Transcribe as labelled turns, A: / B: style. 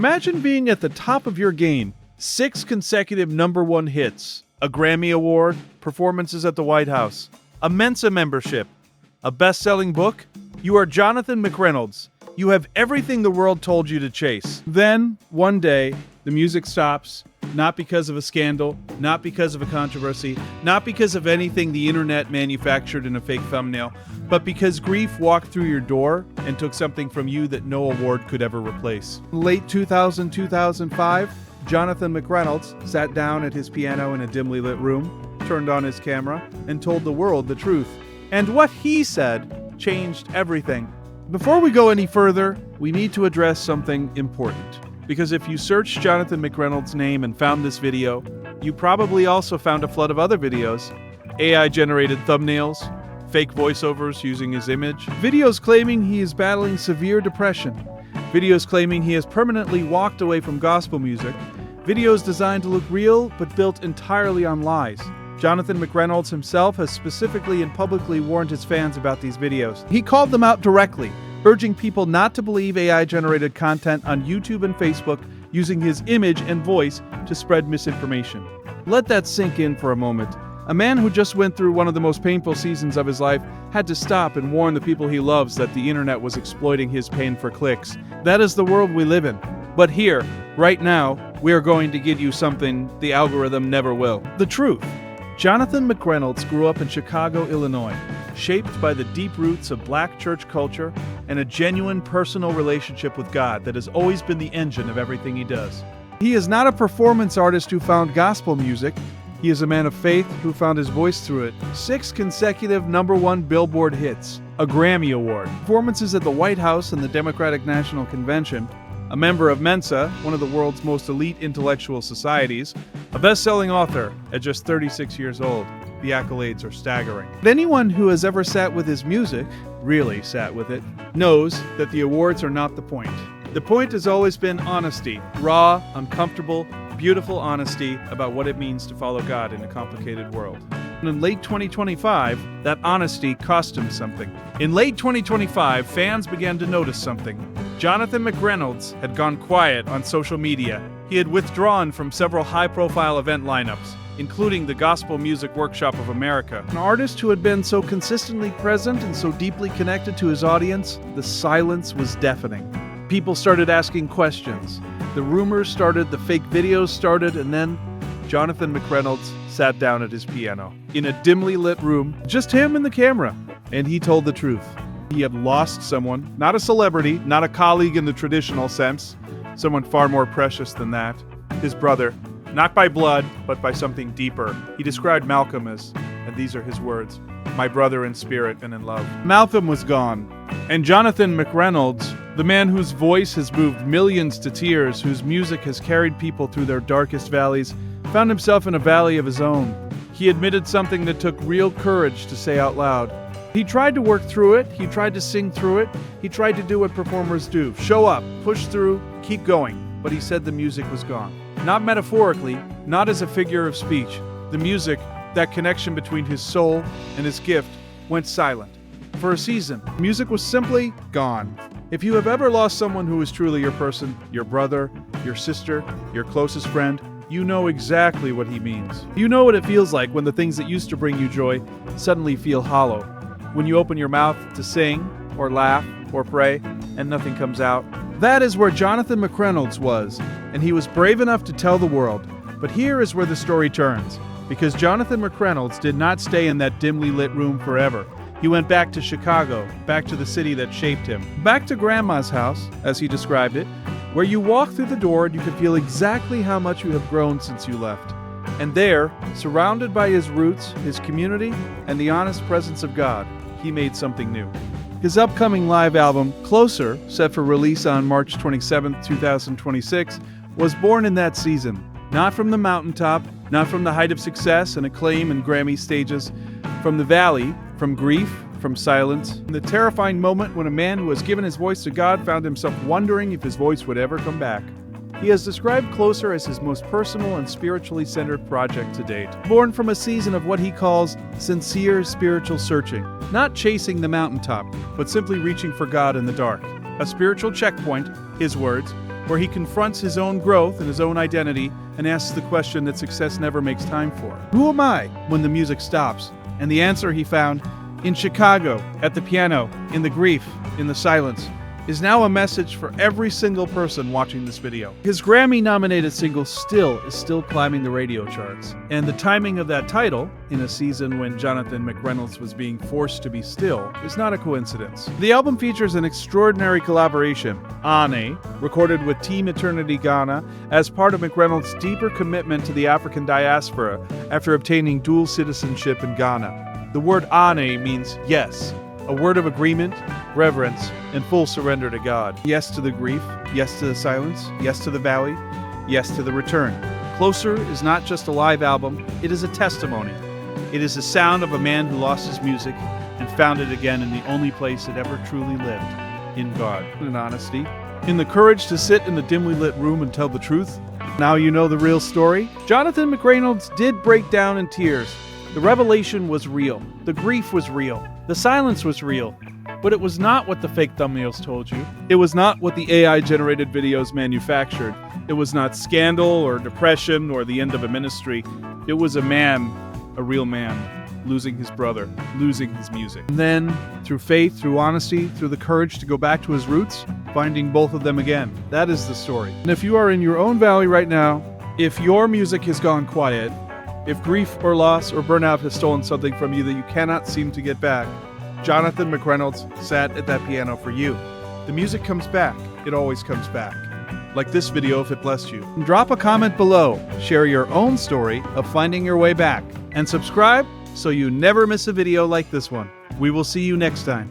A: Imagine being at the top of your game, 6 consecutive #1 hits, a Grammy Award, performances at the White House, a Mensa membership, a best-selling book. You are Jonathan McReynolds. You have everything the world told you to chase. Then, one day, the music stops, not because of a scandal, not because of a controversy, not because of anything the internet manufactured in a fake thumbnail, but because grief walked through your door and took something from you that no award could ever replace. Late 2005, Jonathan McReynolds sat down at his piano in a dimly lit room, turned on his camera, and told the world the truth. And what he said changed everything. Before we go any further, we need to address something important. Because if you searched Jonathan McReynolds' name and found this video, you probably also found a flood of other videos. AI-generated thumbnails, fake voiceovers using his image, videos claiming he is battling severe depression, videos claiming he has permanently walked away from gospel music, videos designed to look real but built entirely on lies. Jonathan McReynolds himself has specifically and publicly warned his fans about these videos. He called them out directly, urging people not to believe AI-generated content on YouTube and Facebook using his image and voice to spread misinformation. Let that sink in for a moment. A man who just went through one of the most painful seasons of his life had to stop and warn the people he loves that the internet was exploiting his pain for clicks. That is the world we live in. But here, right now, we are going to give you something the algorithm never will. The truth. Jonathan McReynolds grew up in Chicago, Illinois, shaped by the deep roots of black church culture and a genuine personal relationship with God that has always been the engine of everything he does. He is not a performance artist who found gospel music. He is a man of faith who found his voice through it. 6 consecutive #1 Billboard hits, a Grammy Award, performances at the White House and the Democratic National Convention, a member of Mensa, one of the world's most elite intellectual societies, a best-selling author at just 36 years old. The accolades are staggering. Anyone who has ever sat with his music, really sat with it, knows that the awards are not the point. The point has always been honesty, raw, uncomfortable, beautiful honesty about what it means to follow God in a complicated world. And in late 2025, that honesty cost him something. In late 2025, fans began to notice something. Jonathan McReynolds had gone quiet on social media. He had withdrawn from several high-profile event lineups, including the Gospel Music Workshop of America. An artist who had been so consistently present and so deeply connected to his audience, the silence was deafening. People started asking questions. The rumors started, the fake videos started, and then Jonathan McReynolds sat down at his piano in a dimly lit room, just him and the camera, and he told the truth. He had lost someone, not a celebrity, not a colleague in the traditional sense, someone far more precious than that, his brother, not by blood, but by something deeper. He described Malcolm as, and these are his words, my brother in spirit and in love. Malcolm was gone, and Jonathan McReynolds, the man whose voice has moved millions to tears, whose music has carried people through their darkest valleys, found himself in a valley of his own. He admitted something that took real courage to say out loud. He tried to work through it, he tried to sing through it, he tried to do what performers do, show up, push through, keep going, but he said the music was gone. Not metaphorically, not as a figure of speech. The music, that connection between his soul and his gift, went silent. For a season, music was simply gone. If you have ever lost someone who is truly your person, your brother, your sister, your closest friend, you know exactly what he means. You know what it feels like when the things that used to bring you joy suddenly feel hollow. When you open your mouth to sing, or laugh, or pray, and nothing comes out. That is where Jonathan McReynolds was, and he was brave enough to tell the world. But here is where the story turns, because Jonathan McReynolds did not stay in that dimly lit room forever. He went back to Chicago, back to the city that shaped him, back to Grandma's house, as he described it, where you walk through the door and you can feel exactly how much you have grown since you left. And there, surrounded by his roots, his community, and the honest presence of God, he made something new. His upcoming live album, Closer, set for release on March 27, 2026, was born in that season. Not from the mountaintop, not from the height of success and acclaim and Grammy stages, from the valley, from grief, from silence, in the terrifying moment when a man who has given his voice to God found himself wondering if his voice would ever come back. He has described Closer as his most personal and spiritually centered project to date, born from a season of what he calls sincere spiritual searching, not chasing the mountaintop, but simply reaching for God in the dark. A spiritual checkpoint, his words, where he confronts his own growth and his own identity and asks the question that success never makes time for. Who am I when the music stops? And the answer he found in Chicago, at the piano, in the grief, in the silence, is now a message for every single person watching this video. His Grammy-nominated single Still is still climbing the radio charts. And the timing of that title, in a season when Jonathan McReynolds was being forced to be still, is not a coincidence. The album features an extraordinary collaboration, Aane, recorded with Team Eternity Ghana, as part of McReynolds' deeper commitment to the African diaspora after obtaining dual citizenship in Ghana. The word Aane means yes, a word of agreement, reverence, and full surrender to God. Yes to the grief, yes to the silence, yes to the valley, yes to the return. Closer is not just a live album, it is a testimony. It is the sound of a man who lost his music and found it again in the only place it ever truly lived, in God. In honesty, in the courage to sit in the dimly lit room and tell the truth. Now you know the real story. Jonathan McReynolds did break down in tears. The revelation was real. The grief was real. The silence was real. But it was not what the fake thumbnails told you. It was not what the AI-generated videos manufactured. It was not scandal or depression or the end of a ministry. It was a man, a real man, losing his brother, losing his music. And then, through faith, through honesty, through the courage to go back to his roots, finding both of them again. That is the story. And if you are in your own valley right now, if your music has gone quiet, if grief or loss or burnout has stolen something from you that you cannot seem to get back, Jonathan McReynolds sat at that piano for you. The music comes back. It always comes back. Like this video if it blessed you. Drop a comment below. Share your own story of finding your way back. And subscribe so you never miss a video like this one. We will see you next time.